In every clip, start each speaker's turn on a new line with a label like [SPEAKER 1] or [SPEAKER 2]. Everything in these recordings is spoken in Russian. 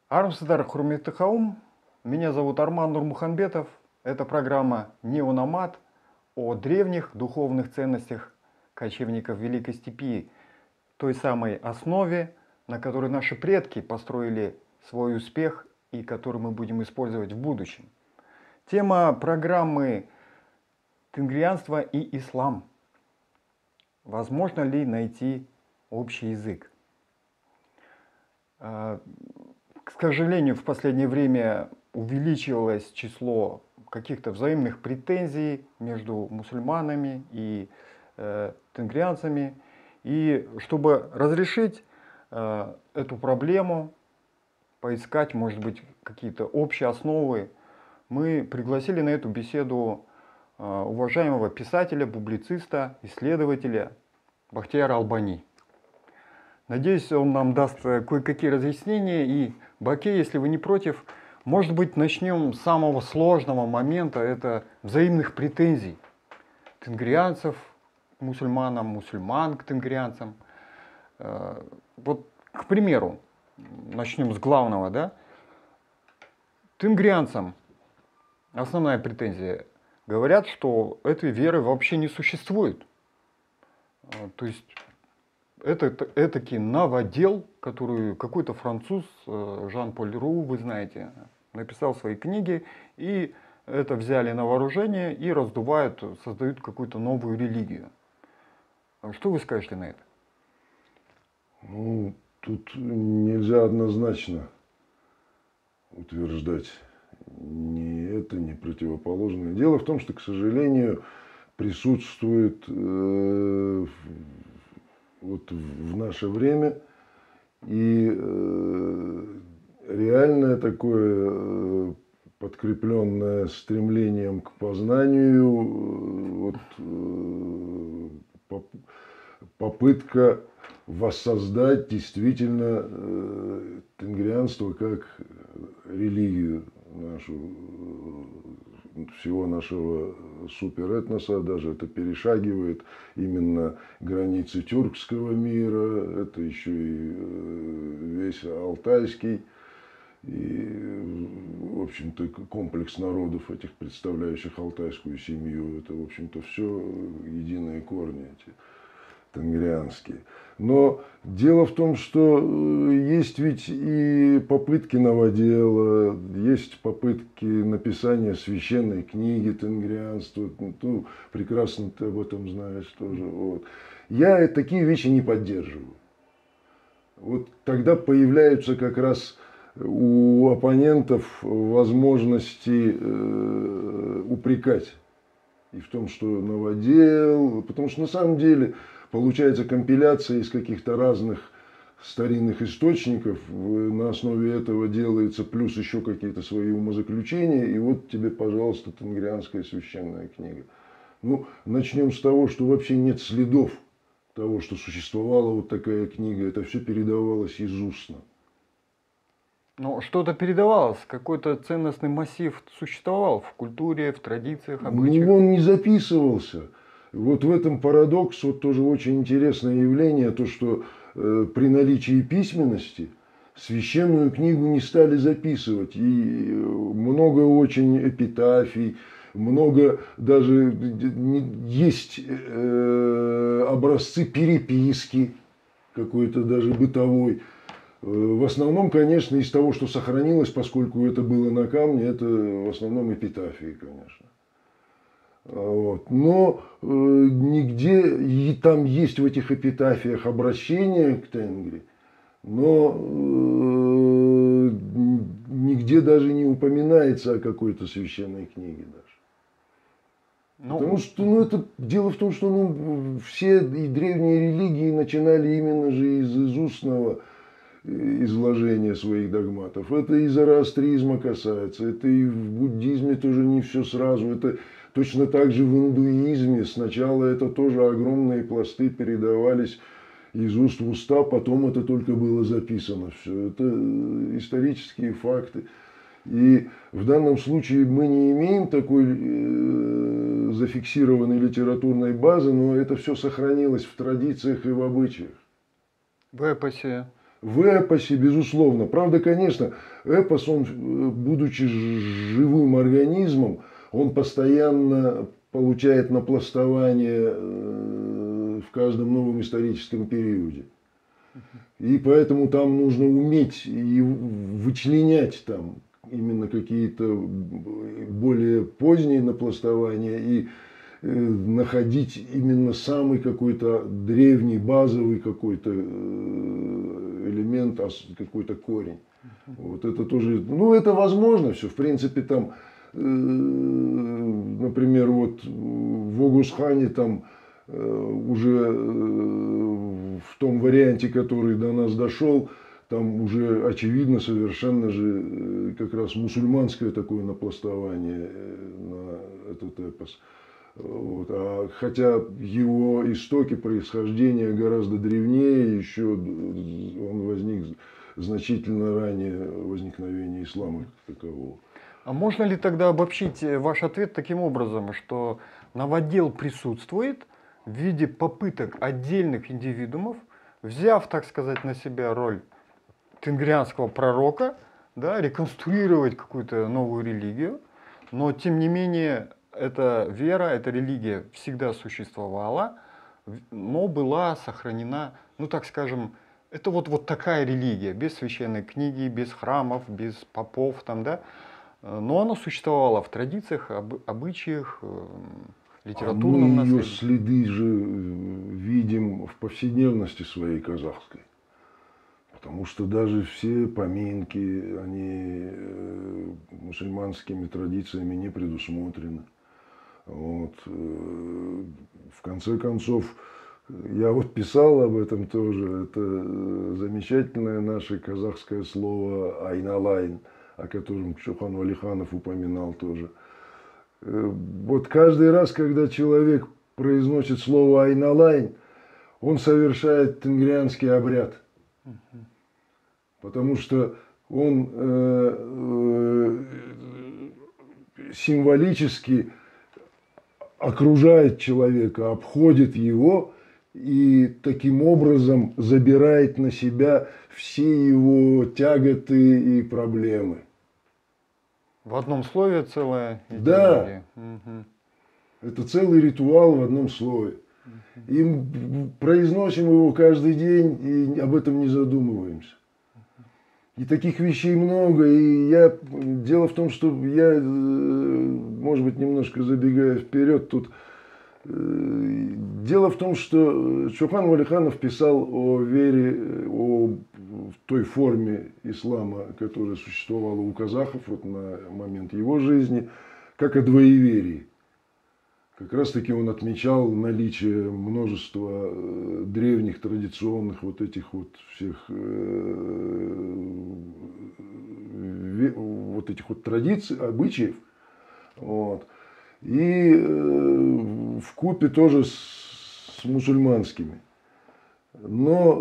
[SPEAKER 1] Армсыздар, құрметті қауым. Меня зовут Арман Нурмуханбетов. Это программа «Неономад» о древних духовных ценностях кочевников Великой Степи, той самой основе, на которой наши предки построили свой успех и который мы будем использовать в будущем. Тема программы «Тенгрианство и ислам». Возможно ли найти общий язык? К сожалению, в последнее время увеличилось число каких-то взаимных претензий между мусульманами и тенгрианцами. И чтобы разрешить эту проблему, поискать, может быть, какие-то общие основы, мы пригласили на эту беседу уважаемого писателя, публициста, исследователя Бахтияра Албани. Надеюсь, он нам даст кое-какие разъяснения. И, Баке, если вы не против, может быть, начнем с самого сложного момента, это взаимных претензий тенгрианцев к мусульманам, мусульман к тенгрианцам. Вот, к примеру, начнем с главного, да? Тенгрианцам основная претензия. Говорят, что этой веры вообще не существует. То есть это этакий новодел, который какой-то француз, Жан-Поль Ру, вы знаете, написал свои книги, и это взяли на вооружение и раздувают, создают какую-то новую религию. Что вы скажете на это?
[SPEAKER 2] Ну, тут нельзя однозначно утверждать ни это, ни противоположное. Дело в том, что, к сожалению, присутствует вот в наше время и реальное такое подкрепленное стремлением к познанию попытка воссоздать действительно тенгрианство как религию нашу, всего нашего суперэтноса, даже это перешагивает именно границы тюркского мира, это еще и весь Алтайский, и, в общем-то, комплекс народов этих, представляющих алтайскую семью, это, в общем-то, все единые корни эти тенгрианские. Но дело в том, что есть ведь и попытки новодела, есть попытки написания священной книги тенгрианства. Ну, прекрасно ты об этом знаешь тоже. Вот. Я такие вещи не поддерживаю. Вот тогда появляются как раз у оппонентов возможности упрекать и в том, что новодел, потому что на самом деле получается компиляция из каких-то разных старинных источников, на основе этого делается плюс еще какие-то свои умозаключения, и вот тебе, пожалуйста, тенгрианская священная книга. Ну, начнем с того, что вообще нет следов того, что существовала вот такая книга, это все передавалось из устно.
[SPEAKER 1] Но что-то передавалось, какой-то ценностный массив существовал в культуре, в традициях, обычаях.
[SPEAKER 2] Ну, он не записывался. Вот в этом парадокс, вот тоже очень интересное явление, то, что при наличии письменности священную книгу не стали записывать. И много очень эпитафий, много даже есть образцы переписки какой-то даже бытовой. В основном, конечно, из того, что сохранилось, поскольку это было на камне, это в основном эпитафии, конечно. Вот. Но нигде, и там есть в этих эпитафиях обращение к Тенгри, но нигде даже не упоминается о какой-то священной книге даже. Потому что это, дело в том, что все и древние религии начинали именно же из устного изложения своих догматов. Это и зороастризма касается, это и в буддизме тоже не все сразу, это точно так же в индуизме. Сначала это тоже огромные пласты передавались из уст в уста, потом это только было записано все. Это исторические факты. И в данном случае мы не имеем такой зафиксированной литературной базы, но это все сохранилось в традициях и в обычаях.
[SPEAKER 1] В эпосе.
[SPEAKER 2] в эпосе, безусловно. Правда, конечно, эпос, он, будучи живым организмом, он постоянно получает напластование в каждом новом историческом периоде. И поэтому там нужно уметь и вычленять там именно какие-то более поздние напластования и находить именно самый какой-то древний, базовый какой-то элемент, какой-то корень. Вот это тоже, ну это возможно все, в принципе там, например, вот в Огус-хане там уже в том варианте, который до нас дошел, там уже очевидно совершенно же как раз мусульманское такое напластование на этот эпос. Вот. А хотя его истоки, происхождение гораздо древнее, еще он возник значительно ранее возникновения ислама как такового.
[SPEAKER 1] А можно ли тогда обобщить ваш ответ таким образом, что новодел присутствует в виде попыток отдельных индивидуумов, взяв, так сказать, на себя роль тенгрианского пророка, да, реконструировать какую-то новую религию, но тем не менее эта вера, эта религия всегда существовала, но была сохранена, ну так скажем, это вот такая религия, без священной книги, без храмов, без попов, там, да, но она существовала в традициях, обычаях, литературном
[SPEAKER 2] мы ее
[SPEAKER 1] наследии.
[SPEAKER 2] следы же видим в повседневности своей казахской. Потому что даже все поминки, они мусульманскими традициями не предусмотрены. Вот. В конце концов, я вот писал об этом тоже. Это замечательное наше казахское слово «айналайн», о котором Чохан Валиханов упоминал тоже. Вот каждый раз, когда человек произносит слово «айналайн», он совершает тенгрианский обряд. Потому что он символически окружает человека, обходит его и таким образом забирает на себя все его тяготы и проблемы.
[SPEAKER 1] В одном слове целая
[SPEAKER 2] Да,
[SPEAKER 1] идеология.
[SPEAKER 2] это целый ритуал в одном слове. И произносим его каждый день и об этом не задумываемся. И таких вещей много. И дело в том, что я, может быть, немножко забегая вперед тут, дело в том, что Чохан Валиханов писал о вере, о той форме ислама, которая существовала у казахов вот на момент его жизни, как о двоеверии. Как раз таки он отмечал наличие множества древних традиционных вот этих вот всех вот этих вот традиций, обычаев. Вот. И вкупе тоже с мусульманскими. Но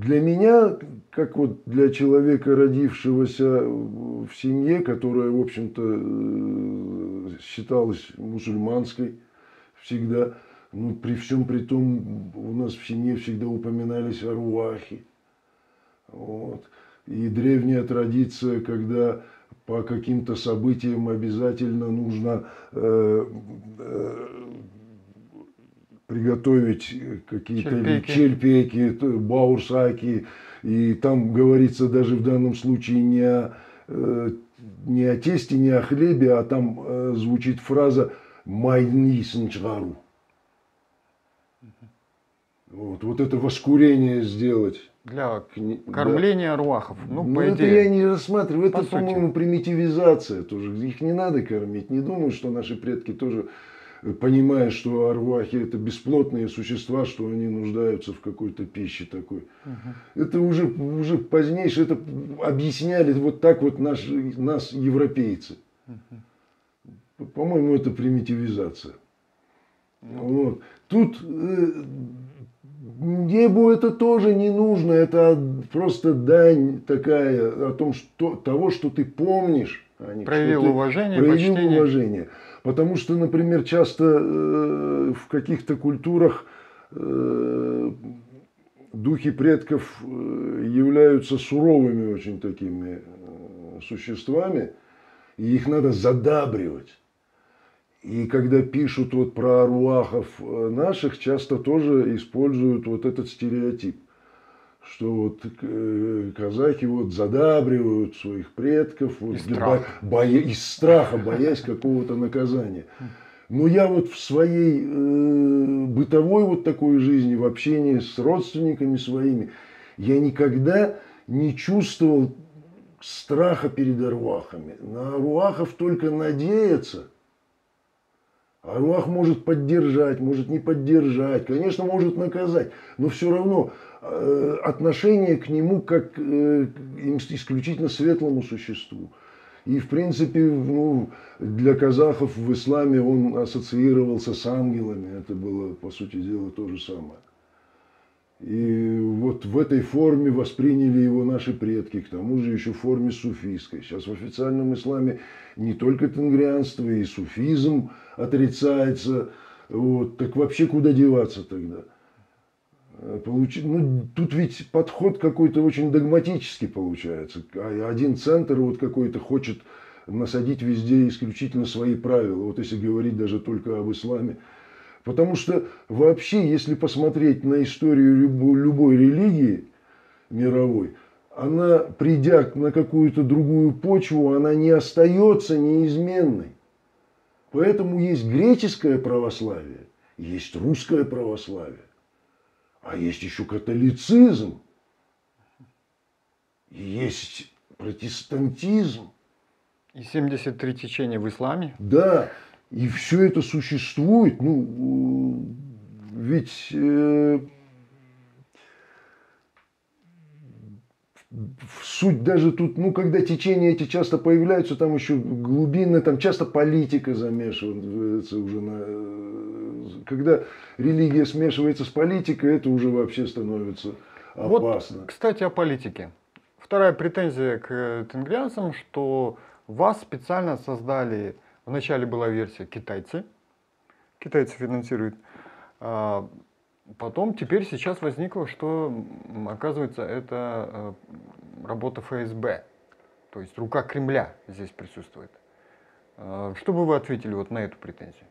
[SPEAKER 2] для меня, как вот для человека, родившегося в семье, которая, в общем-то, считалась мусульманской всегда, ну, при всем при том, у нас в семье всегда упоминались арвахи. Вот. И древняя традиция, когда по каким-то событиям обязательно нужно приготовить какие-то чельпеки, баурсаки. И там говорится даже в данном случае не о тесте, не о хлебе, а там звучит фраза «майни сынчгару». Вот это воскурение сделать.
[SPEAKER 1] Для кормления арвахов. Ну, по
[SPEAKER 2] это
[SPEAKER 1] идее.
[SPEAKER 2] я не рассматриваю. Это,
[SPEAKER 1] сути.
[SPEAKER 2] по-моему, примитивизация тоже. Их не надо кормить. Не думаю, что наши предки тоже, понимая, что арвахи это бесплотные существа, что они нуждаются в какой-то пище такой. Это уже позднейшее, это объясняли вот так вот нас, европейцы. По-моему, это примитивизация. Вот. Тут небу это тоже не нужно, это просто дань такая о том, что того, что ты помнишь.
[SPEAKER 1] Проявил уважение,
[SPEAKER 2] проявил
[SPEAKER 1] почтение.
[SPEAKER 2] уважение. Потому что, например, часто в каких-то культурах духи предков являются суровыми очень такими существами, и их надо задабривать. И когда пишут вот про аруахов наших, часто тоже используют вот этот стереотип, что вот казахи вот задабривают своих предков вот, из страха, боясь какого-то наказания. Но я вот в своей бытовой вот такой жизни, в общении с родственниками своими, я никогда не чувствовал страха перед аруахами. На аруахов только надеяться. Аруах может поддержать, может не поддержать, конечно, может наказать, но все равно отношение к нему как к исключительно светлому существу. И, в принципе, ну, для казахов в исламе он ассоциировался с ангелами. Это было, по сути дела, то же самое. И вот в этой форме восприняли его наши предки, к тому же еще в форме суфийской. Сейчас в официальном исламе не только тенгрианство, и суфизм отрицается. Вот. Так вообще куда деваться тогда? Ну, тут ведь подход какой-то очень догматический получается. Один центр вот какой-то хочет насадить везде исключительно свои правила. Вот если говорить даже только об исламе. Потому что вообще, если посмотреть на историю любой религии мировой, она, придя на какую-то другую почву, она не остается неизменной. Поэтому есть греческое православие, есть русское православие. А есть еще католицизм, есть протестантизм.
[SPEAKER 1] И 73 течения в исламе.
[SPEAKER 2] Да, и все это существует. Ну, ведь суть даже тут, ну, когда течения эти часто появляются, там еще глубинная, там часто политика замешивается уже когда религия смешивается с политикой, это уже вообще становится опасно.
[SPEAKER 1] Вот, кстати, о политике. Вторая претензия к тенгрианцам, что вас специально создали, вначале была версия китайцы финансируют, потом теперь сейчас возникло, что, оказывается, это работа ФСБ, то есть рука Кремля здесь присутствует. Что бы вы ответили вот на эту претензию?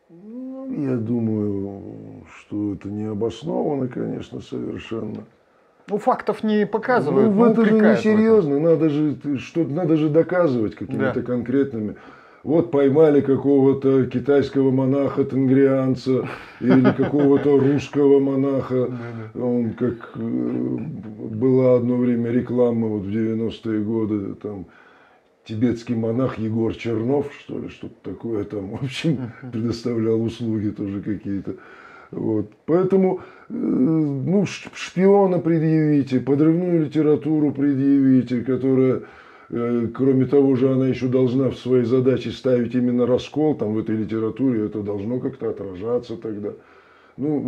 [SPEAKER 2] Ну, я думаю, что это не обосновано, конечно, совершенно.
[SPEAKER 1] Ну, фактов не показывают.
[SPEAKER 2] Ну, это же несерьезно, надо же доказывать какими-то конкретными. Вот поймали какого-то китайского монаха-тенгрианца или какого-то русского монаха. Он как была одно время реклама вот в 90-е годы, там тибетский монах Егор Чернов, что ли, что-то такое там, в общем, предоставлял услуги тоже какие-то. Вот. Поэтому, ну, шпиона предъявите, подрывную литературу предъявите, которая, кроме того же, она еще должна в своей задаче ставить именно раскол там в этой литературе, это должно как-то отражаться тогда. Ну,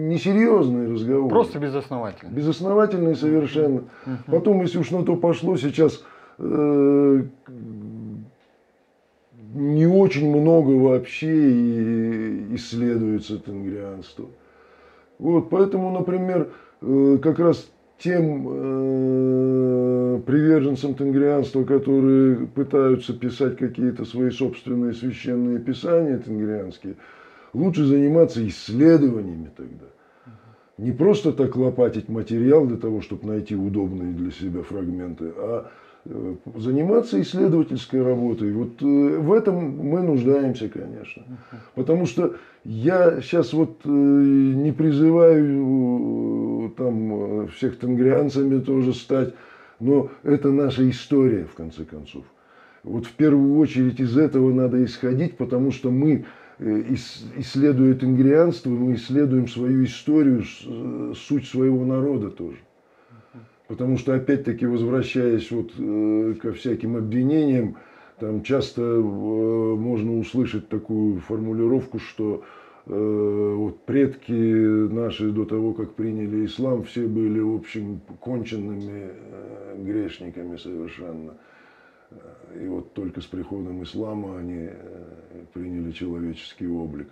[SPEAKER 2] несерьезный разговор.
[SPEAKER 1] Просто безосновательный.
[SPEAKER 2] Безосновательный совершенно. Потом, если уж на то пошло, сейчас не очень много вообще исследуется тенгрианство. Вот, поэтому, например, как раз тем приверженцам тенгрианства, которые пытаются писать какие-то свои собственные священные писания тенгрианские, лучше заниматься исследованиями тогда. Не просто так лопатить материал для того, чтобы найти удобные для себя фрагменты, а заниматься исследовательской работой. Вот в этом мы нуждаемся, конечно. Потому что я сейчас вот не призываю там всех тенгрианцами тоже стать, но это наша история, в конце концов. Вот в первую очередь из этого надо исходить, потому что мы, исследуя тенгрианство, мы исследуем свою историю, суть своего народа тоже. Потому что, опять-таки, возвращаясь вот ко всяким обвинениям, там часто можно услышать такую формулировку, что вот предки наши до того, как приняли ислам, все были, в общем, конченными грешниками совершенно. И вот только с приходом ислама они приняли человеческий облик.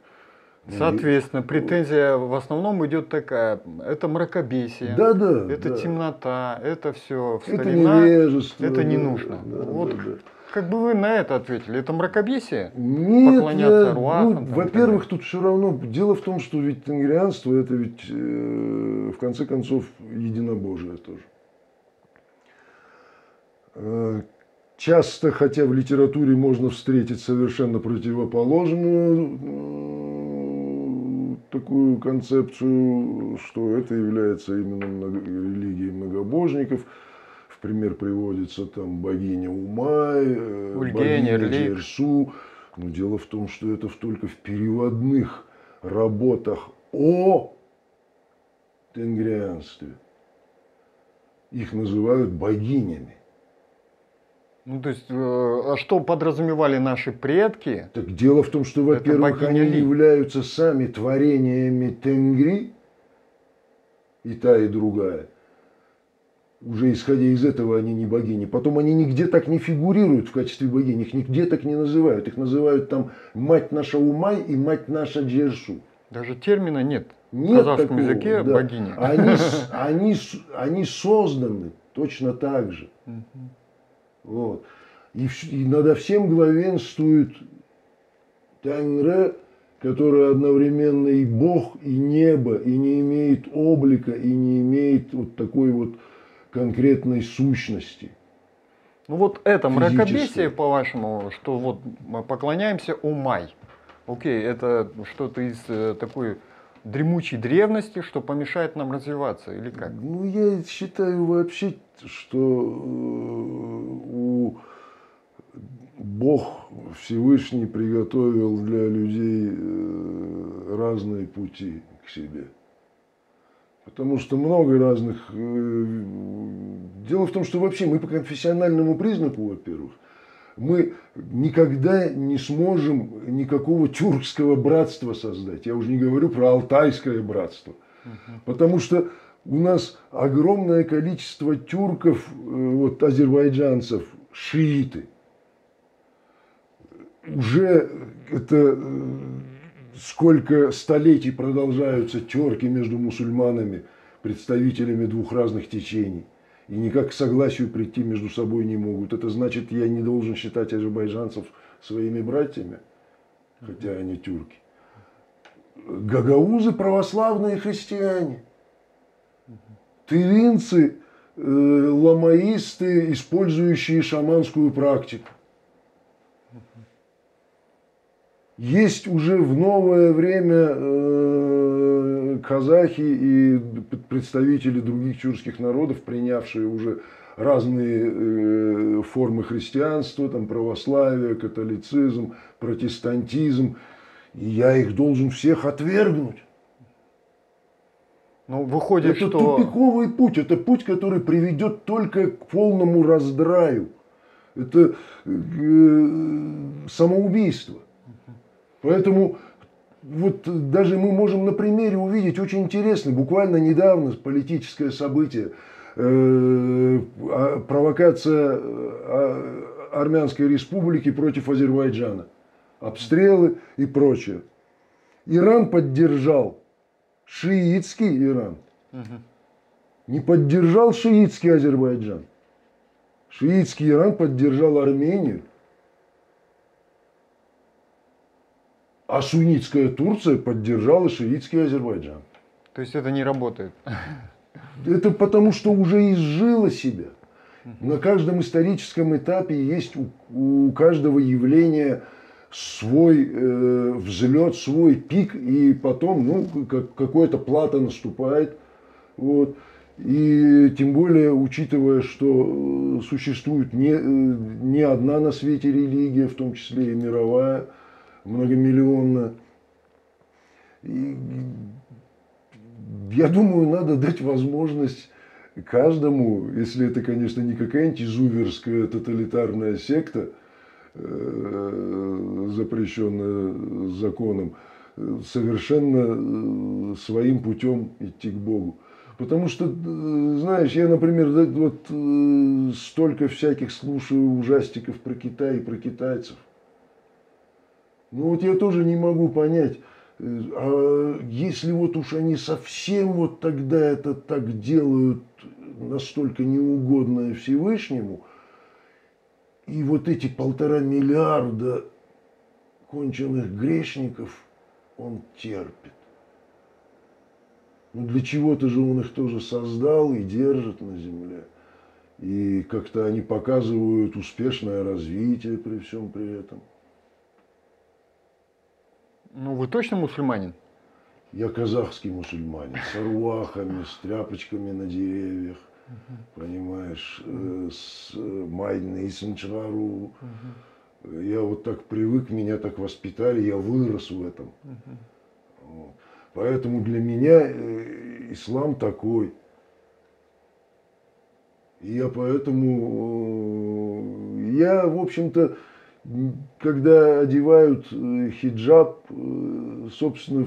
[SPEAKER 1] Соответственно, претензия в основном идет такая: это мракобесие,
[SPEAKER 2] Да, да,
[SPEAKER 1] это
[SPEAKER 2] да.
[SPEAKER 1] темнота, это все
[SPEAKER 2] Это
[SPEAKER 1] старина,
[SPEAKER 2] невежество.
[SPEAKER 1] это не
[SPEAKER 2] да,
[SPEAKER 1] нужно.
[SPEAKER 2] да,
[SPEAKER 1] Вот
[SPEAKER 2] да, да.
[SPEAKER 1] как бы вы на это ответили? Это мракобесие?
[SPEAKER 2] Нет,
[SPEAKER 1] Поклоняться арвахам? Там, и так
[SPEAKER 2] во-первых,
[SPEAKER 1] далее?
[SPEAKER 2] тут все равно, дело в том, что ведь тенгрианство это ведь в конце концов единобожие тоже. Часто, хотя в литературе можно встретить совершенно противоположную такую концепцию, что это является именно религией многобожников. В пример приводится там богиня Умай,
[SPEAKER 1] Ульгень,
[SPEAKER 2] богиня
[SPEAKER 1] Эрлик.
[SPEAKER 2] Джерсу. Но дело в том, что это только в переводных работах о тенгрианстве. Их называют богинями.
[SPEAKER 1] Ну, то есть, а что подразумевали наши предки?
[SPEAKER 2] Так дело в том, что, во-первых,
[SPEAKER 1] богиня
[SPEAKER 2] они
[SPEAKER 1] Ли.
[SPEAKER 2] являются сами творениями Тенгри, и та, и другая. Уже исходя из этого они не богини. Потом они нигде так не фигурируют в качестве богини, их нигде так не называют. Их называют там мать наша Умай и мать наша Джерсу.
[SPEAKER 1] Даже термина нет. В
[SPEAKER 2] Нет
[SPEAKER 1] казахском
[SPEAKER 2] такого,
[SPEAKER 1] языке
[SPEAKER 2] да.
[SPEAKER 1] богиня.
[SPEAKER 2] Они созданы точно так же. Вот. И надо всем главенствует Тангре, который одновременно и Бог, и небо, и не имеет облика, и не имеет вот такой вот конкретной сущности.
[SPEAKER 1] Ну вот это
[SPEAKER 2] Физическое.
[SPEAKER 1] мракобесие, по-вашему, что вот мы поклоняемся Умай. Окей, это что-то из такой дремучей древности, что помешает нам развиваться, или как?
[SPEAKER 2] Ну, я считаю вообще, что Бог Всевышний приготовил для людей разные пути к себе. Потому что много разных... Дело в том, что вообще мы по конфессиональному признаку, во-первых, мы никогда не сможем никакого тюркского братства создать. Я уже не говорю про алтайское братство. Потому что у нас огромное количество тюрков, вот, азербайджанцев, шииты. Уже это сколько столетий продолжаются терки между мусульманами, представителями двух разных течений. И никак к согласию прийти между собой не могут. Это значит, я не должен считать азербайджанцев своими братьями, хотя они тюрки. Гагаузы православные христиане. Тывинцы ламаисты, использующие шаманскую практику. Есть уже в новое время казахи и представители других тюркских народов, принявшие уже разные формы христианства, там, православие, католицизм, протестантизм. И я их должен всех отвергнуть.
[SPEAKER 1] Ну, выходит,
[SPEAKER 2] это
[SPEAKER 1] что...
[SPEAKER 2] тупиковый путь, это путь, который приведет только к полному раздраю. Это самоубийство. Поэтому вот даже мы можем на примере увидеть очень интересно, буквально недавно политическое событие, провокация Армянской республики против Азербайджана, обстрелы и прочее. Иран поддержал, шиитский Иран, не поддержал шиитский Азербайджан. Шиитский Иран поддержал Армению. А суннитская Турция поддержала шиитский Азербайджан.
[SPEAKER 1] То есть это не работает?
[SPEAKER 2] Это потому, что уже изжило себя. На каждом историческом этапе есть у каждого явления свой взлет, свой пик, и потом какая-то плата наступает. Вот. И тем более, учитывая, что существует не одна на свете религия, в том числе и мировая, многомиллионная. И я думаю, надо дать возможность каждому, если это, конечно, не какая-нибудь изуверская тоталитарная секта, запрещенная законом, совершенно своим путем идти к Богу. Потому что, знаешь, я, например, вот столько всяких слушаю ужастиков про Китай и про китайцев. Ну вот я тоже не могу понять, А если вот уж они совсем вот тогда это так делают, настолько неугодное Всевышнему, и вот эти 1,5 миллиарда конченых грешников он терпит. Ну для чего-то же он их тоже создал и держит на земле. И как-то они показывают успешное развитие при всем при этом.
[SPEAKER 1] Ну, вы точно мусульманин?
[SPEAKER 2] Я казахский мусульманин, с арвахами, с тряпочками на деревьях, понимаешь, с майдной сынчару. Я вот так привык, меня так воспитали, я вырос в этом. Вот. Поэтому для меня ислам такой. И я поэтому, я, в общем-то, когда одевают хиджаб, собственно,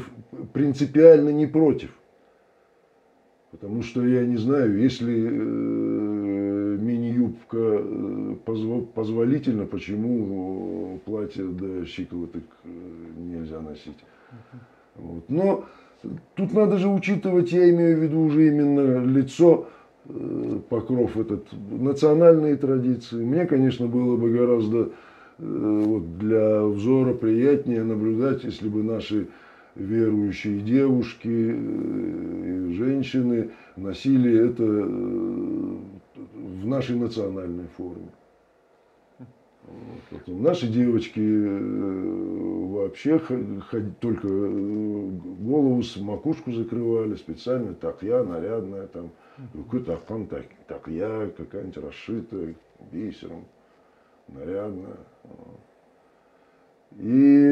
[SPEAKER 2] принципиально не против. Потому что я не знаю, если мини-юбка позволительна, почему платье до щиколоток нельзя носить. Вот. Но тут надо же учитывать, я имею в виду уже именно лицо, покров этот, национальные традиции. Мне, конечно, было бы гораздо вот для взора приятнее наблюдать, если бы наши верующие девушки, женщины носили это в нашей национальной форме. Вот. Наши девочки вообще только голову, макушку закрывали специально, такья нарядная, там, какой-то ахпан, такья какая-нибудь расшитая бисером, нарядная. И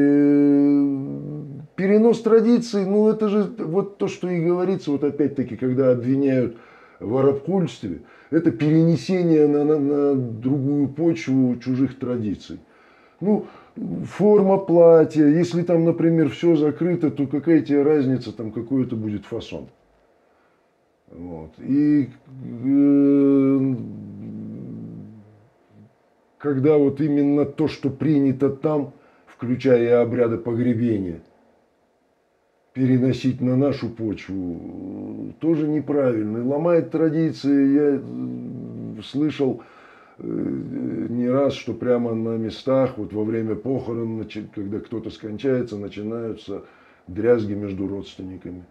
[SPEAKER 2] перенос традиций, ну это же вот то, что и говорится, вот опять-таки, когда обвиняют в арабкульстве, это перенесение на другую почву чужих традиций. Ну, форма платья, если там, например, все закрыто, то какая тебе разница, там какой-то будет фасон. Вот. И когда вот именно то, что принято там, включая и обряды погребения, переносить на нашу почву, тоже неправильно. И ломает традиции. Я слышал не раз, что прямо на местах, вот во время похорон, когда кто-то скончается, начинаются дрязги между родственниками.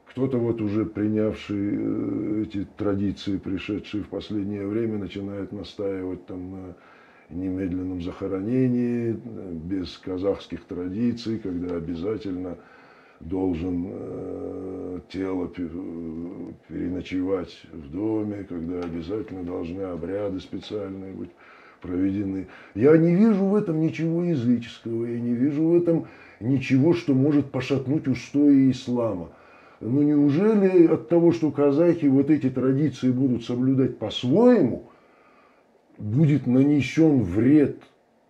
[SPEAKER 2] Кто-то вот уже принявший эти традиции, пришедшие в последнее время, начинает настаивать там на немедленном захоронении, без казахских традиций, когда обязательно должен тело переночевать в доме, когда обязательно должны обряды специальные быть проведены. Я не вижу в этом ничего языческого, я не вижу в этом ничего, что может пошатнуть устои ислама. Ну неужели от того, что казахи вот эти традиции будут соблюдать по-своему, будет нанесен вред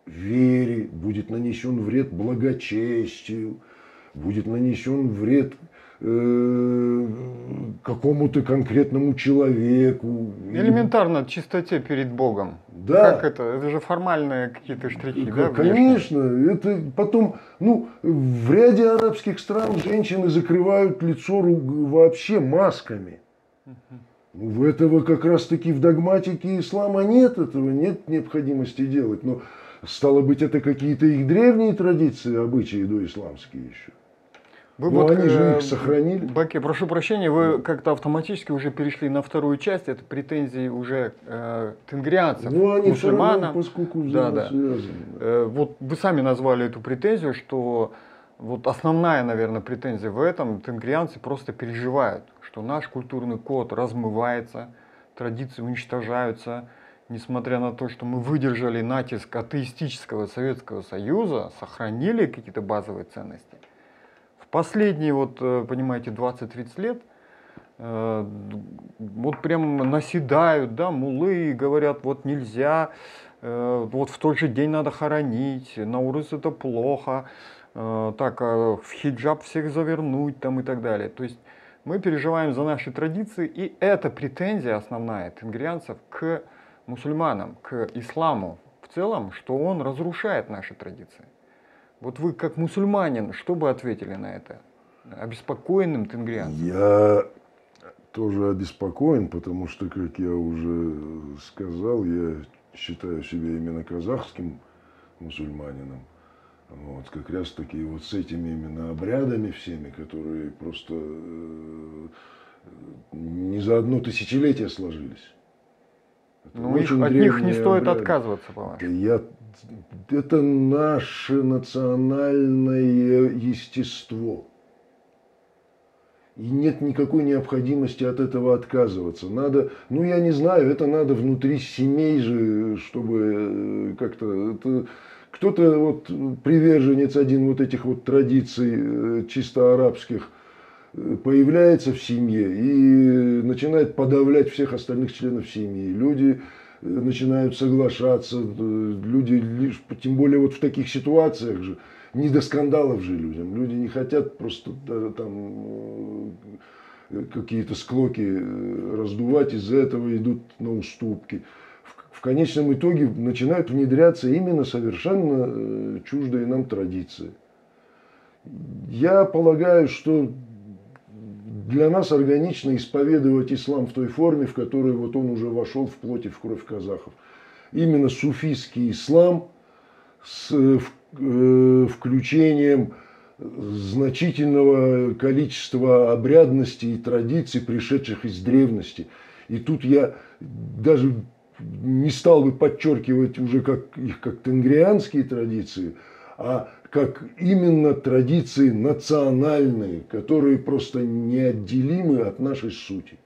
[SPEAKER 2] вере, будет нанесен вред благочестию, будет нанесен вред какому-то конкретному человеку.
[SPEAKER 1] Элементарно чистоте перед Богом.
[SPEAKER 2] Да.
[SPEAKER 1] Как это? Это же формальные какие-то штрихи, да?
[SPEAKER 2] Конечно. Это потом, ну, в ряде арабских стран женщины закрывают лицо вообще масками. У этого как раз-таки в догматике ислама нет этого, нет необходимости делать. Но стало быть, это какие-то их древние традиции, обычаи доисламские еще.
[SPEAKER 1] Вы
[SPEAKER 2] но
[SPEAKER 1] вот,
[SPEAKER 2] они же их сохранили.
[SPEAKER 1] Баке, прошу прощения, вы как-то автоматически уже перешли на вторую часть, это претензии уже тенгрианцев,
[SPEAKER 2] ну, они
[SPEAKER 1] мусульманам.
[SPEAKER 2] поскольку
[SPEAKER 1] взаимосвязаны. Вот вы сами назвали эту претензию, что вот основная, наверное, претензия в этом, тенгрианцы просто переживают, что наш культурный код размывается, традиции уничтожаются, несмотря на то, что мы выдержали натиск атеистического Советского Союза, сохранили какие-то базовые ценности. В последние, вот, понимаете, 20-30 лет вот прям наседают, да, муллы, говорят, вот нельзя, вот в тот же день надо хоронить, Наурыз это плохо, так, в хиджаб всех завернуть там и так далее. То есть мы переживаем за наши традиции, и это претензия основная тенгрианцев к мусульманам, к исламу в целом, что он разрушает наши традиции. Вот вы как мусульманин, что бы ответили на это? Обеспокоенным тенгрианцам?
[SPEAKER 2] Я тоже обеспокоен, потому что, как я уже сказал, я считаю себя именно казахским мусульманином. Вот, как раз таки вот с этими именно обрядами всеми, которые просто не за одно тысячелетие сложились. Это
[SPEAKER 1] Ну, от них не стоит
[SPEAKER 2] обряды.
[SPEAKER 1] отказываться, по-вашему.
[SPEAKER 2] Это наше национальное естество. И нет никакой необходимости от этого отказываться. Надо, ну я не знаю, это надо внутри семей же, чтобы как-то... Кто-то вот приверженец один вот этих вот традиций чисто арабских появляется в семье и начинает подавлять всех остальных членов семьи. Люди начинают соглашаться, люди, тем более вот в таких ситуациях же, не до скандалов же людям. Люди не хотят просто там какие-то склоки раздувать, из-за этого идут на уступки. В конечном итоге начинают внедряться именно совершенно чуждые нам традиции. Я полагаю, что для нас органично исповедовать ислам в той форме, в которой вот он уже вошел в плоть и в кровь казахов. Именно суфийский ислам с включением значительного количества обрядностей и традиций, пришедших из древности. И тут я даже не стал бы подчеркивать уже их как тенгрианские традиции, а как именно традиции национальные, которые просто неотделимы от нашей сути.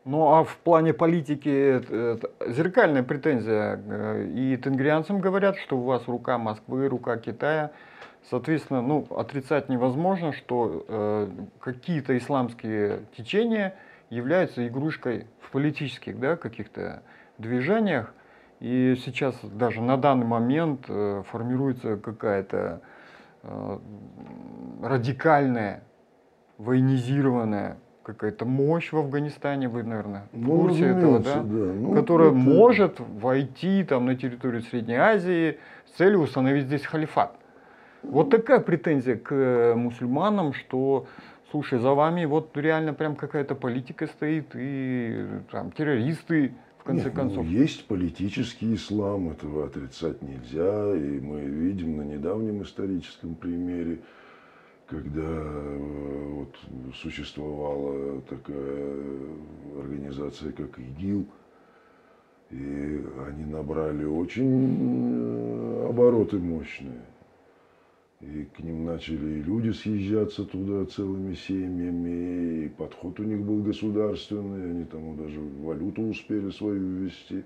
[SPEAKER 1] Ну а в плане политики зеркальная претензия. И тенгрианцам говорят, что у вас рука Москвы, рука Китая. Соответственно, ну, отрицать невозможно, что какие-то исламские течения являются игрушкой в политических, да, каких-то движениях. И сейчас даже на данный момент формируется какая-то радикальная, военизированная какая-то мощь в Афганистане, вы, наверное, в курсе этого, да?
[SPEAKER 2] Ну,
[SPEAKER 1] которая может войти там, на территорию Средней Азии с целью установить здесь халифат. Вот такая претензия к мусульманам, что, слушай, за вами вот реально прям какая-то политика стоит, и там террористы, в конце концов.
[SPEAKER 2] Ну, есть политический ислам, этого отрицать нельзя, и мы видим на недавнем историческом примере, когда вот существовала такая организация, как ИГИЛ, и они набрали очень обороты мощные. И к ним начали и люди съезжаться туда целыми семьями, и подход у них был государственный, они там даже валюту успели свою ввести,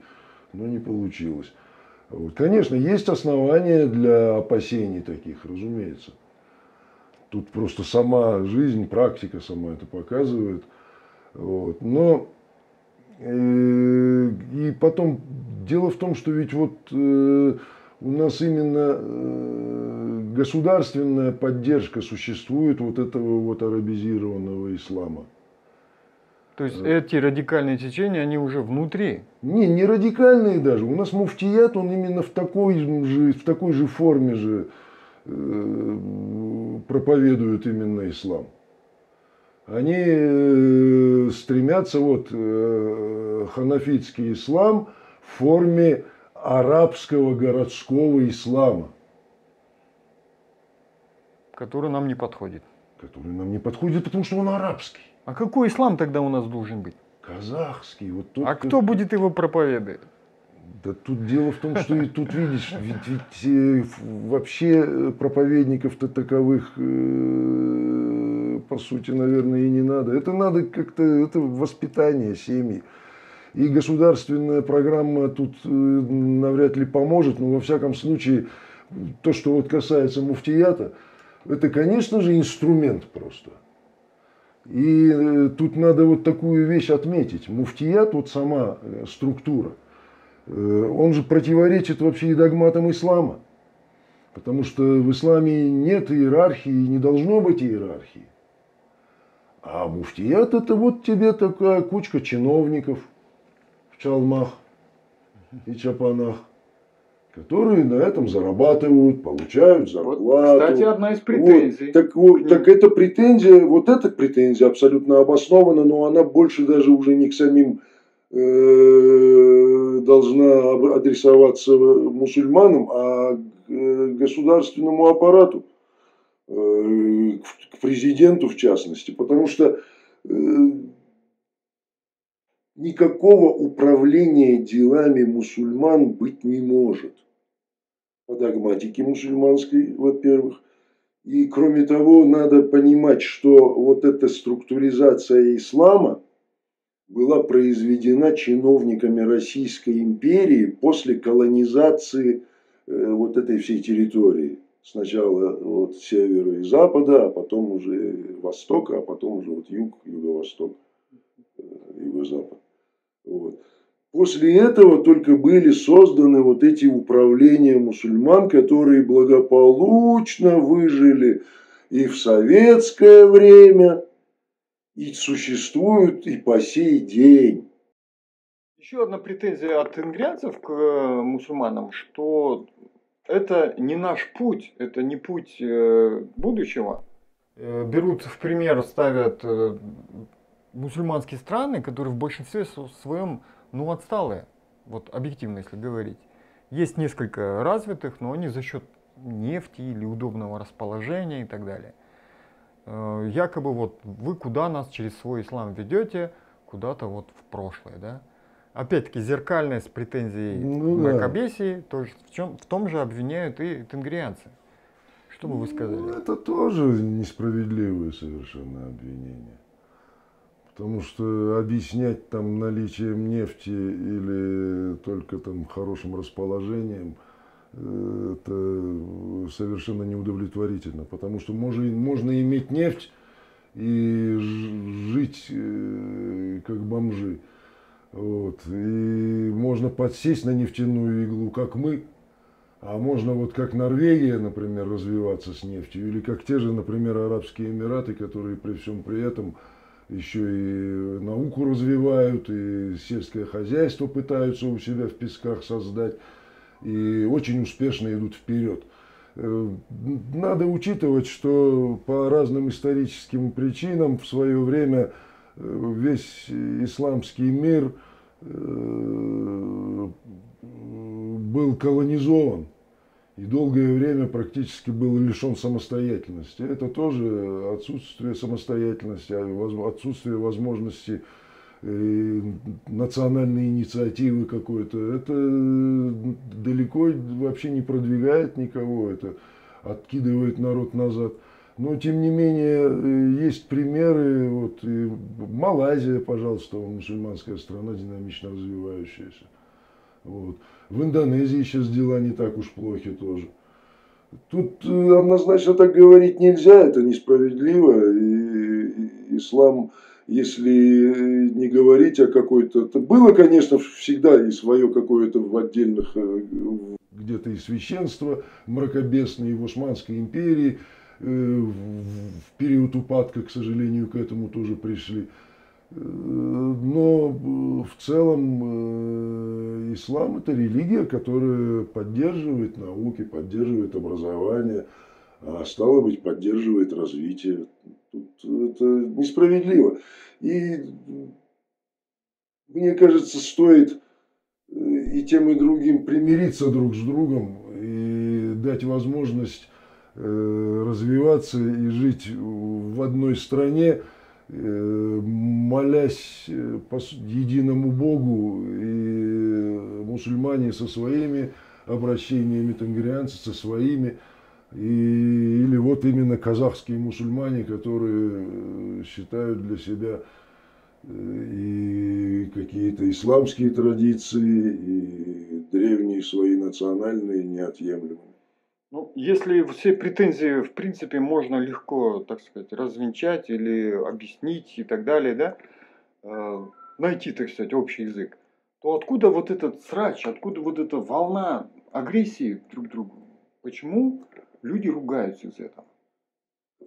[SPEAKER 2] но не получилось. Вот. Конечно, есть основания для опасений таких, разумеется. Тут просто сама жизнь, практика сама это показывает. Вот. Но и потом дело в том, что ведь вот у нас именно государственная поддержка существует вот этого вот арабизированного ислама.
[SPEAKER 1] То есть эти радикальные течения, они уже внутри?
[SPEAKER 2] Не радикальные даже. У нас муфтият, он именно в такой же форме же проповедуют именно ислам. Они стремятся, вот ханафитский ислам в форме арабского городского ислама.
[SPEAKER 1] Который нам не подходит.
[SPEAKER 2] Который нам не подходит, потому что он арабский.
[SPEAKER 1] А какой ислам тогда у нас должен быть?
[SPEAKER 2] Казахский. Вот тот,
[SPEAKER 1] а кто будет его проповедовать?
[SPEAKER 2] Да тут дело в том, что и тут видишь, ведь вообще проповедников-то таковых, по сути, наверное, и не надо. Это надо как-то, это воспитание семьи. И государственная программа тут навряд ли поможет, но во всяком случае, то, что вот касается муфтията, это, конечно же, инструмент просто. И тут надо вот такую вещь отметить. Муфтият, вот сама структура, он же противоречит вообще и догматам ислама. Потому что в исламе нет иерархии и не должно быть иерархии. А муфтият это вот тебе такая кучка чиновников в чалмах и чапанах, которые на этом зарабатывают, получают зарплату.
[SPEAKER 1] Вот, кстати, одна из претензий.
[SPEAKER 2] Так эта претензия абсолютно обоснована, но она больше даже уже не к самим должна адресоваться мусульманам, а к государственному аппарату, к президенту в частности. Потому что никакого управления делами мусульман быть не может. По догматике мусульманской, во-первых. И кроме того, надо понимать, что вот эта структуризация ислама была произведена чиновниками Российской империи после колонизации вот этой всей территории. Сначала вот севера и запада, а потом уже востока, а потом уже вот юг, юго-восток, юго-запад. Вот. После этого только были созданы вот эти управления мусульман, которые благополучно выжили и в советское время, и существуют и по сей день.
[SPEAKER 1] Еще одна претензия от тенгрианцев к мусульманам, что это не наш путь, это не путь будущего. Берут в пример, ставят мусульманские страны, которые в большинстве своем отсталые, вот объективно если говорить. Есть несколько развитых, но они за счет нефти или удобного расположения и так далее. Якобы вот вы куда нас через свой ислам ведете, куда-то вот в прошлое, да? Опять-таки зеркальность претензий мракобесии, в том же обвиняют и тенгрианцы. Что бы вы сказали?
[SPEAKER 2] Это тоже несправедливое совершенно обвинение. Потому что объяснять там наличием нефти или только там хорошим расположением, это совершенно неудовлетворительно. Потому что можно иметь нефть и жить как бомжи. Вот. И можно подсесть на нефтяную иглу, как мы. А можно вот как Норвегия, например, развиваться с нефтью. Или как те же, например, Арабские Эмираты, которые при всем при этом еще и науку развивают, и сельское хозяйство пытаются у себя в песках создать, и очень успешно идут вперед. Надо учитывать, что по разным историческим причинам в свое время весь исламский мир был колонизован. И долгое время практически был лишен самостоятельности. Это тоже отсутствие самостоятельности, отсутствие возможности национальной инициативы какой-то. Это далеко вообще не продвигает никого, это откидывает народ назад. Но, тем не менее, есть примеры. Вот, Малайзия, пожалуйста, мусульманская страна, динамично развивающаяся. Вот. В Индонезии сейчас дела не так уж плохи тоже. Тут однозначно так говорить нельзя, это несправедливо. И ислам, если не говорить о какой-то... Было, конечно, всегда и свое какое-то в отдельных... Где-то и священство мракобесное, и в Османской империи. В период упадка, к сожалению, к этому тоже пришли. Но в целом ислам это религия, которая поддерживает науки, поддерживает образование, а стало быть, поддерживает развитие. Тут это несправедливо. И мне кажется, стоит и тем, и другим примириться друг с другом и дать возможность развиваться и жить в одной стране, молясь по единому Богу, и мусульмане со своими обращениями, тенгрианцы со своими, или вот именно казахские мусульмане, которые считают для себя и какие-то исламские традиции, и древние свои национальные неотъемлемые.
[SPEAKER 1] Ну, если все претензии, в принципе, можно легко, так сказать, развенчать или объяснить и так далее, да, найти, так сказать, общий язык, то откуда вот этот срач, откуда вот эта волна агрессии друг к другу? Почему люди ругаются из этого?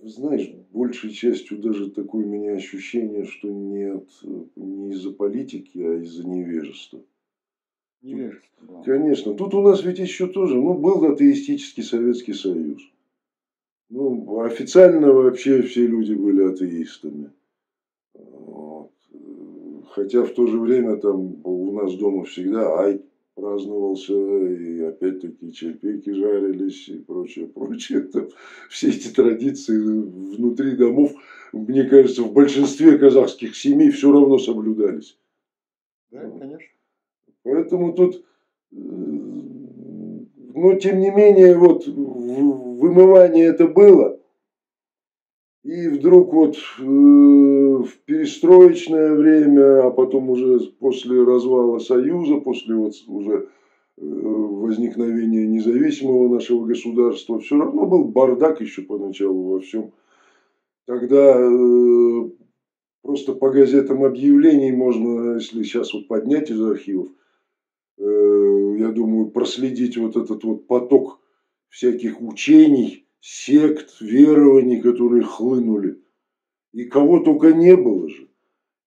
[SPEAKER 2] Знаешь, большей частью даже такое у меня ощущение, что нет, не из-за политики, а из-за невежества.
[SPEAKER 1] Невежество было.
[SPEAKER 2] Конечно. Тут у нас ведь еще тоже, ну, был атеистический Советский Союз. Ну, официально вообще все люди были атеистами. Вот. Хотя в то же время там у нас дома всегда ай праздновался, и опять-таки черпейки жарились и прочее, прочее. Там все эти традиции внутри домов, мне кажется, в большинстве казахских семей все равно соблюдались.
[SPEAKER 1] Да, конечно.
[SPEAKER 2] Поэтому тут, но тем не менее, вот вымывание это было. И вдруг вот в перестроечное время, а потом уже после развала Союза, после вот уже возникновения независимого нашего государства, все равно был бардак еще поначалу во всем. Тогда просто по газетам объявлений можно, если сейчас вот поднять из архивов, я думаю, проследить вот этот вот поток всяких учений, сект, верований, которые хлынули. И кого только не было же.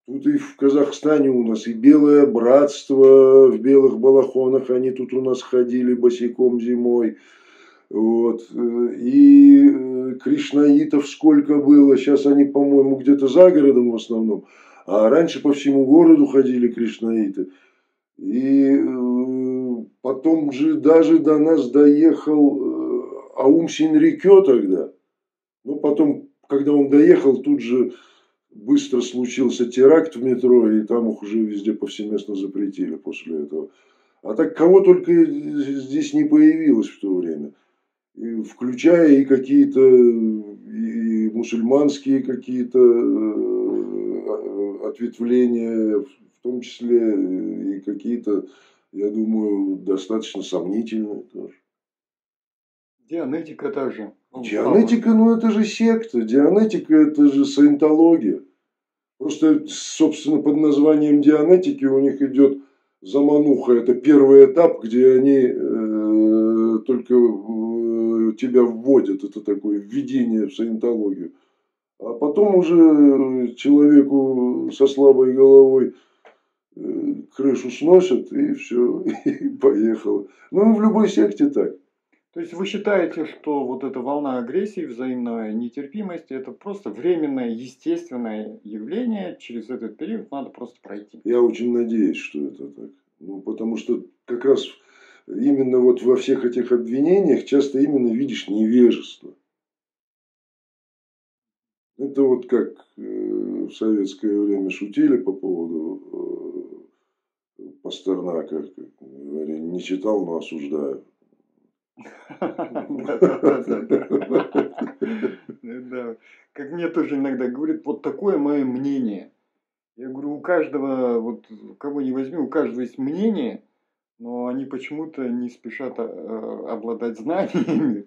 [SPEAKER 2] Тут и в Казахстане у нас и Белое Братство в белых балахонах, они тут у нас ходили босиком зимой. Вот. И кришнаитов сколько было. Сейчас они, по-моему, где-то за городом в основном. А раньше по всему городу ходили кришнаиты. И потом же даже до нас доехал Аум Синрикё тогда. Ну, потом, когда он доехал, тут же быстро случился теракт в метро, и там их уже везде повсеместно запретили после этого. А так кого только здесь не появилось в то время. И включая и какие-то и мусульманские какие-то ответвления, в том числе и какие-то, я думаю, достаточно сомнительные тоже.
[SPEAKER 1] Дианетика также.
[SPEAKER 2] Дианетика, ну это же секта. Дианетика это же саентология. Просто, собственно, под названием дианетики у них идет замануха. Это первый этап, где они только тебя вводят. Это такое введение в саентологию. А потом уже человеку со слабой головой крышу сносят, и все, и поехало. Ну, в любой секте так.
[SPEAKER 1] То есть вы считаете, что вот эта волна агрессии, взаимной нетерпимости, это просто временное, естественное явление, через этот период надо просто пройти?
[SPEAKER 2] Я очень надеюсь, что это так. Ну, потому что как раз именно вот во всех этих обвинениях часто именно видишь невежество. Это вот как в советское время шутили по поводу Пастернака, как говорили, не читал, но осуждаю.
[SPEAKER 1] Да. Как мне тоже иногда говорят, вот такое мое мнение. Я говорю, у каждого, вот кого не возьми, у каждого есть мнение, но они почему-то не спешат обладать знаниями.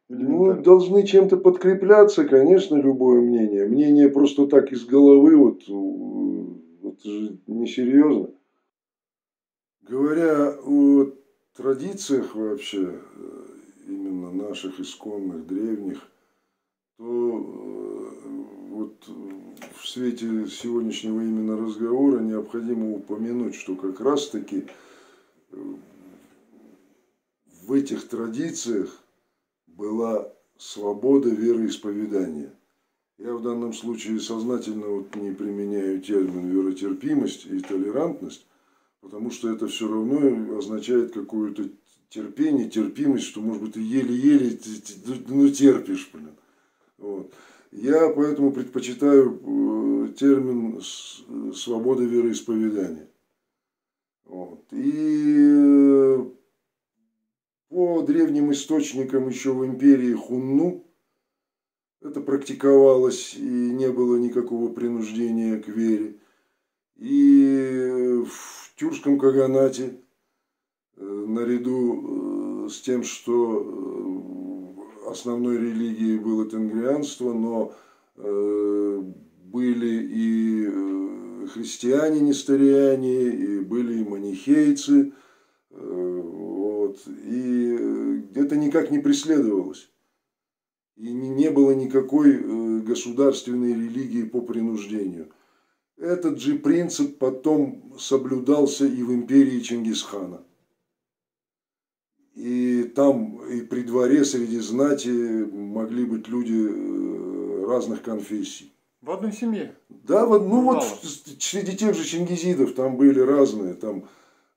[SPEAKER 2] Ну, должны чем-то подкрепляться, конечно, любое мнение. Мнение просто так из головы, вот это же несерьезно. Говоря о традициях вообще, именно наших исконных, древних, то вот в свете сегодняшнего именно разговора необходимо упомянуть, что как раз-таки в этих традициях была свобода вероисповедания. Я в данном случае сознательно вот не применяю термин веротерпимость и толерантность, потому что это все равно означает какое-то терпение, терпимость, что, может быть, ты еле-еле, ну, терпишь, блин. Вот. Я поэтому предпочитаю термин свобода вероисповедания. Вот. И по древним источникам еще в империи Хунну это практиковалось и не было никакого принуждения к вере. И в тюркском каганате, наряду с тем, что основной религией было тенгрианство, но были и христиане несториане, и были и манихейцы. Вот. И это никак не преследовалось. И не было никакой государственной религии по принуждению. Этот же принцип потом соблюдался и в империи Чингисхана. И там и при дворе среди знати могли быть люди разных конфессий.
[SPEAKER 1] В одной семье?
[SPEAKER 2] Да, вот, ну
[SPEAKER 1] Бывало.
[SPEAKER 2] вот среди тех же чингизидов там были разные. Там,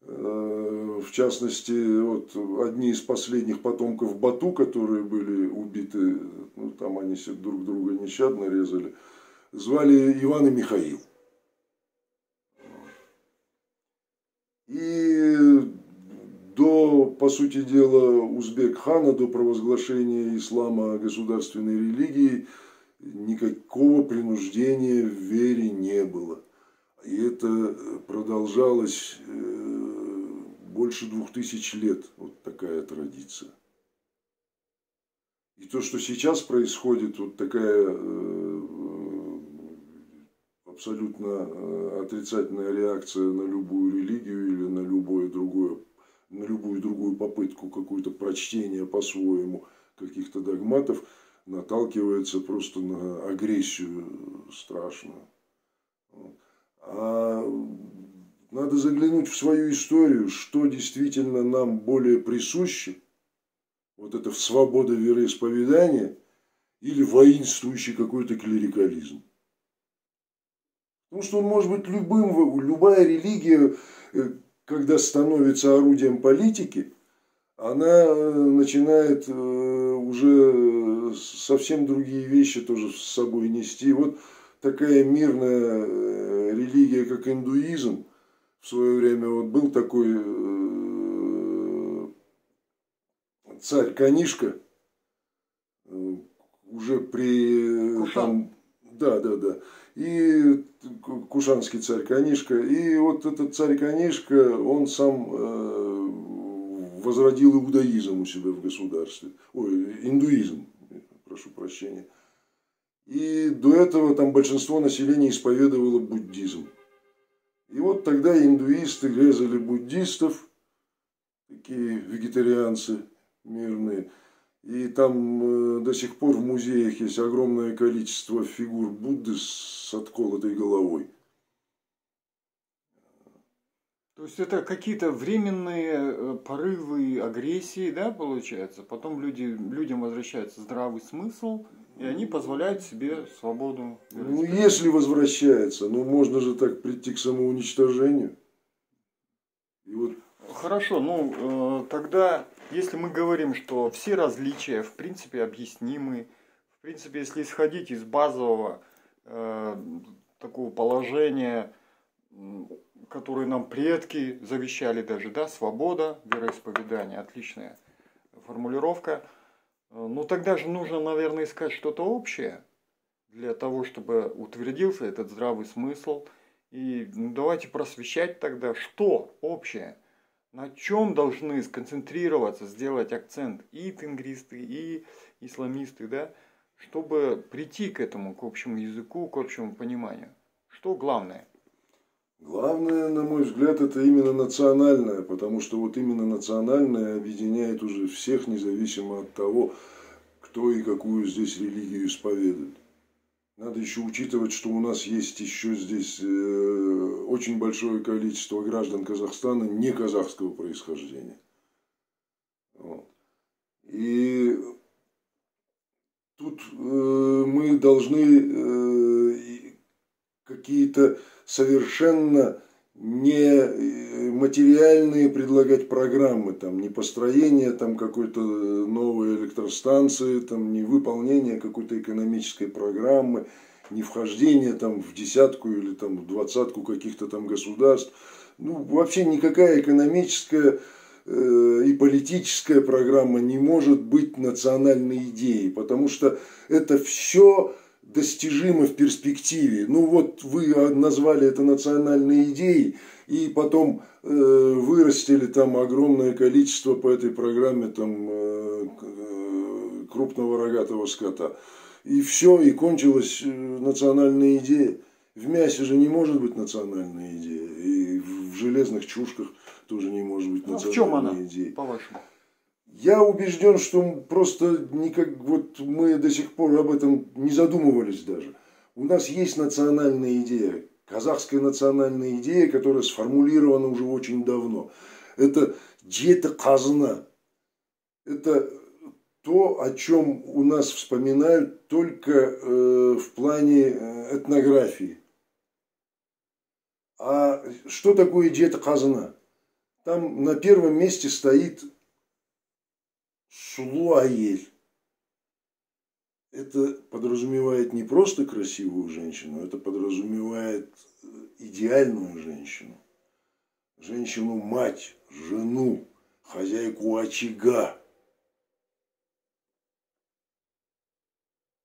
[SPEAKER 2] в частности, вот одни из последних потомков Бату, которые были убиты, ну, там они друг друга нещадно резали, звали Иван и Михаил. И до, по сути дела, Узбек-хана, до провозглашения ислама государственной религией, никакого принуждения в вере не было. И это продолжалось больше 2000 лет, вот такая традиция. И то, что сейчас происходит, вот такая абсолютно отрицательная реакция на любую религию или на любую другую попытку какое-то прочтения по-своему каких-то догматов, наталкивается просто на агрессию страшную. А надо заглянуть в свою историю, что действительно нам более присуще. Вот это свобода вероисповедания или воинствующий какой-то клерикализм. Потому что он может быть любым, любая религия, когда становится орудием политики, она начинает уже совсем другие вещи тоже с собой нести. Вот такая мирная религия, как индуизм, в свое время вот был такой царь Канишка, уже при...
[SPEAKER 1] Кушан.
[SPEAKER 2] Да. И кушанский царь Канишка. И вот этот царь Канишка, он сам возродил иудаизм у себя в государстве. Ой, индуизм, прошу прощения. И до этого там большинство населения исповедовало буддизм. И вот тогда индуисты резали буддистов, такие вегетарианцы мирные. И там до сих пор в музеях есть огромное количество фигур Будды с отколотой головой.
[SPEAKER 1] То есть это какие-то временные порывы агрессии, да, получается? Потом людям возвращается здравый смысл, и они позволяют себе свободу.
[SPEAKER 2] Ну, если возвращается, ну, можно же так прийти к самоуничтожению. И вот...
[SPEAKER 1] Хорошо, ну, тогда, если мы говорим, что все различия, в принципе, объяснимы, в принципе, если исходить из базового такого положения, которое нам предки завещали даже, да, свобода вероисповедания, отличная формулировка, ну, тогда же нужно, наверное, искать что-то общее для того, чтобы утвердился этот здравый смысл. И ну, давайте просвещать тогда, что общее. На чем должны сконцентрироваться, сделать акцент и тенгристы, и исламисты, да, чтобы прийти к этому, к общему языку, к общему пониманию? Что главное?
[SPEAKER 2] Главное, на мой взгляд, это именно национальное, потому что вот именно национальное объединяет уже всех, независимо от того, кто и какую здесь религию исповедует. Надо еще учитывать, что у нас есть еще здесь очень большое количество граждан Казахстана не казахского происхождения. Вот. И тут мы должны какие-то совершенно не материальные предлагать программы, там, не построение там, какой-то новой электростанции, там, не выполнение какой-то экономической программы, не вхождение там, в десятку или там, в двадцатку каких-то там государств. Ну, вообще никакая экономическая и политическая программа не может быть национальной идеей, потому что это все достижимо в перспективе. Ну вот вы назвали это национальной идеей, и потом вырастили там огромное количество по этой программе там, крупного рогатого скота. И все, и кончилась национальная идея. В мясе же не может быть национальная идея. И в железных чушках тоже не может быть национальная идея.
[SPEAKER 1] В чем она, по-вашему?
[SPEAKER 2] Я убежден, что просто вот мы до сих пор об этом не задумывались даже. У нас есть национальная идея, казахская национальная идея, которая сформулирована уже очень давно. Это джеты казна. это то, о чем у нас вспоминают только в плане этнографии. А что такое дед Казна? Там на первом месте стоит Сулуаель. Это подразумевает не просто красивую женщину, это подразумевает идеальную женщину. Женщину-мать, жену, хозяйку очага.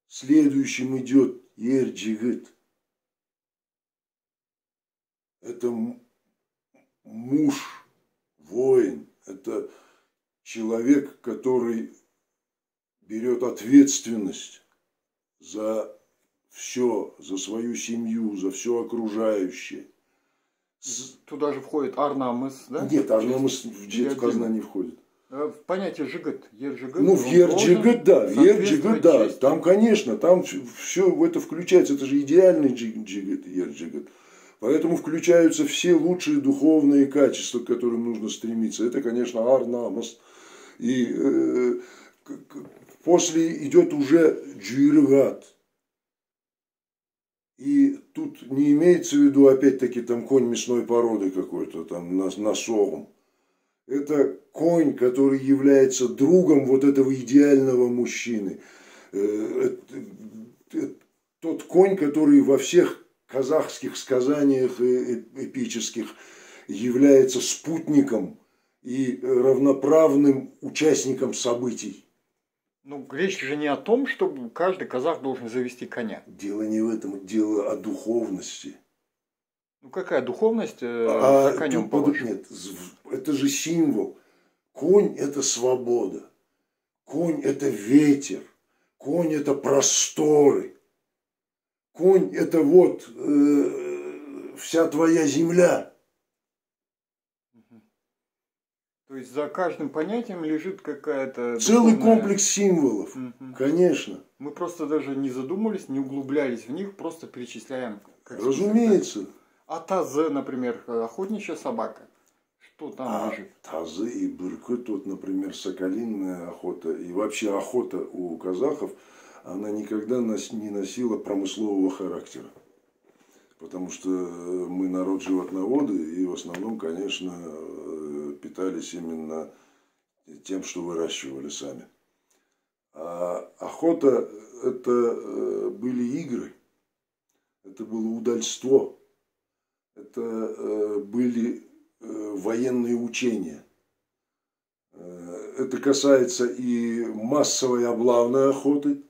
[SPEAKER 2] Следующим идет Ерджигит. Это муж, воин, это человек, который берет ответственность за все, за свою семью, за все окружающее.
[SPEAKER 1] Туда же входит Арнамыс, да?
[SPEAKER 2] Нет, Арнамыс в дед Казна не входит.
[SPEAKER 1] В понятие жигыт, Ерджигит.
[SPEAKER 2] Ну, в Ерджигит, да, в Ерджигит, да. Там, конечно, там все в это включается. Это же идеальный джигит, Ерджигит. Поэтому включаются все лучшие духовные качества, к которым нужно стремиться. Это, конечно, Арнамыс. И после идет уже Джуиргат. И тут не имеется в виду, опять-таки, там конь мясной породы какой-то, там на согом. Это конь, который является другом вот этого идеального мужчины. Тот конь, который во всех казахских сказаниях эпических является спутником и равноправным участником событий.
[SPEAKER 1] Ну, речь же не о том, что каждый казах должен завести коня.
[SPEAKER 2] Дело не в этом, дело о духовности.
[SPEAKER 1] Ну, какая духовность за конем положена?
[SPEAKER 2] Нет, это же символ. Конь – это свобода. Конь – это ветер. Конь – это просторы. Конь – это вот вся твоя земля.
[SPEAKER 1] То есть за каждым понятием лежит какая-то...
[SPEAKER 2] Целый
[SPEAKER 1] духовная...
[SPEAKER 2] комплекс символов, конечно.
[SPEAKER 1] Мы просто даже не задумались, не углублялись в них, просто перечисляем.
[SPEAKER 2] Разумеется.
[SPEAKER 1] А тазы, например, охотничья собака, что там лежит?
[SPEAKER 2] Тазы и быркыт, вот, например, соколиная охота и вообще охота у казахов, она никогда не носила промыслового характера. Потому что мы народ животноводы и в основном, конечно, питались именно тем, что выращивали сами. А охота – это были игры, это было удальство, это были военные учения. Это касается и массовой облавной охоты,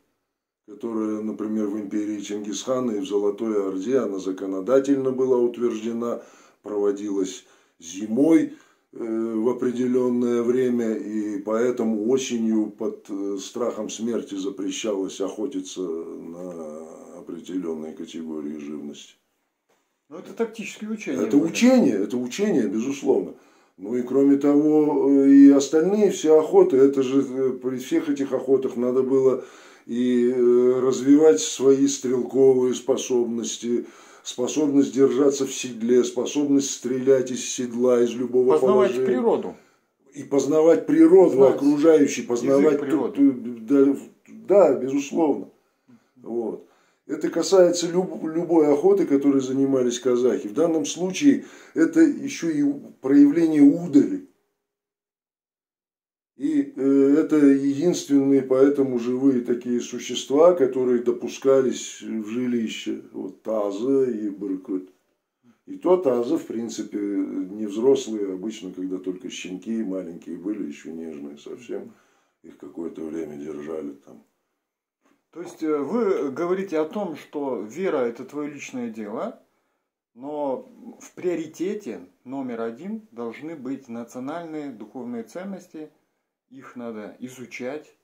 [SPEAKER 2] которая, например, в империи Чингисхана и в Золотой Орде, она законодательно была утверждена, проводилась зимой в определенное время, и поэтому осенью под страхом смерти запрещалось охотиться на определенные категории живности.
[SPEAKER 1] Ну, это тактические учения.
[SPEAKER 2] Это учение, безусловно. Ну и кроме того, и остальные все охоты, это же при всех этих охотах надо было и развивать свои стрелковые способности, способность держаться в седле, способность стрелять из седла, из любого положения.
[SPEAKER 1] Познавать природу.
[SPEAKER 2] И познавать природу окружающую, познавать
[SPEAKER 1] природу.
[SPEAKER 2] Да, безусловно. Вот. Это касается любой охоты, которой занимались казахи. В данном случае это еще и проявление удали. И это единственные поэтому живые такие существа, которые допускались в жилище. Вот таза и быркыт. И то таза, в принципе, не взрослые, обычно, когда только щенки маленькие были, еще нежные совсем. Их какое-то время держали там.
[SPEAKER 1] То есть вы говорите о том, что вера – это твое личное дело, но в приоритете номер один должны быть национальные духовные ценности, их надо изучать,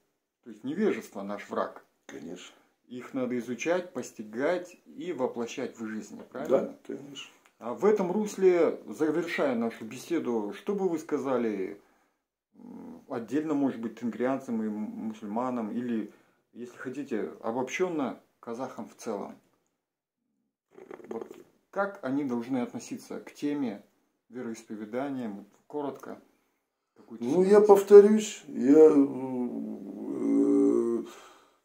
[SPEAKER 1] то есть невежество наш враг.
[SPEAKER 2] Конечно.
[SPEAKER 1] Их надо изучать, постигать и воплощать в жизни, правильно?
[SPEAKER 2] Да, конечно.
[SPEAKER 1] А в этом русле, завершая нашу беседу, что бы вы сказали отдельно, может быть, тенгрианцам и мусульманам, или, если хотите, обобщенно казахам в целом? Вот как они должны относиться к теме вероисповедания, коротко,
[SPEAKER 2] Ну, я повторюсь, я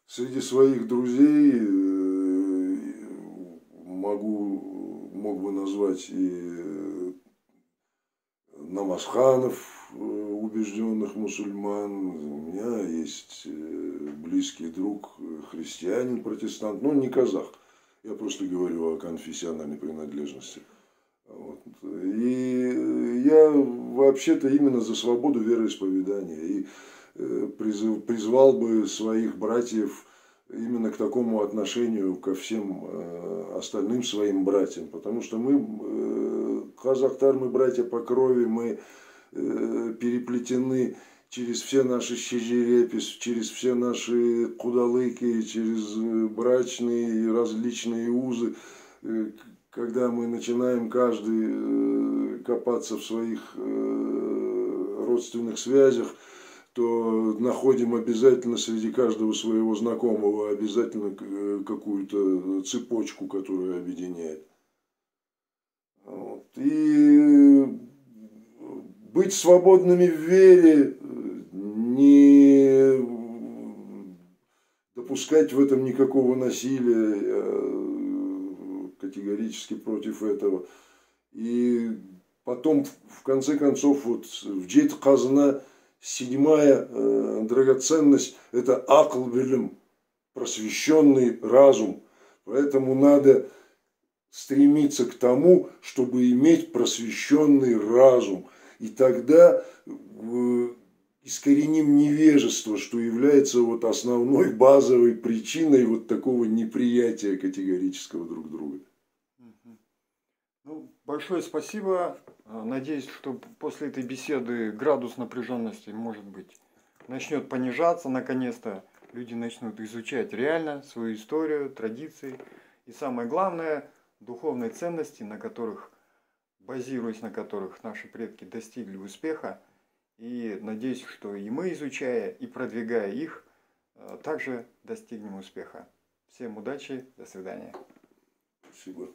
[SPEAKER 2] среди своих друзей мог бы назвать и намазханов, убежденных мусульман. У меня есть близкий друг, христианин, протестант, но он не казах. Я просто говорю о конфессиональной принадлежности. Вот. И я вообще-то именно за свободу вероисповедания. И призвал бы своих братьев именно к такому отношению ко всем остальным своим братьям. Потому что мы, казахтар, мы братья по крови, мы переплетены через все наши щежерепис, через все наши кудалыки, через брачные различные узы. Когда мы начинаем каждый копаться в своих родственных связях, то находим обязательно среди каждого своего знакомого обязательно какую-то цепочку, которая объединяет. Вот. И быть свободными в вере, не допускать в этом никакого насилия, категорически против этого. И потом, в конце концов, вот в Джейт Казна 7-я драгоценность – это акл билим, просвещенный разум. Поэтому надо стремиться к тому, чтобы иметь просвещенный разум. И тогда искореним невежество, что является вот основной базовой причиной вот такого неприятия категорического друг друга.
[SPEAKER 1] Ну, большое спасибо. Надеюсь, что после этой беседы градус напряженности, может быть, начнет понижаться наконец-то. Люди начнут изучать реально свою историю, традиции. И самое главное, духовные ценности, на которых, базируясь на которых наши предки достигли успеха. И надеюсь, что и мы, изучая и продвигая их, также достигнем успеха. Всем удачи, до свидания.
[SPEAKER 2] Спасибо.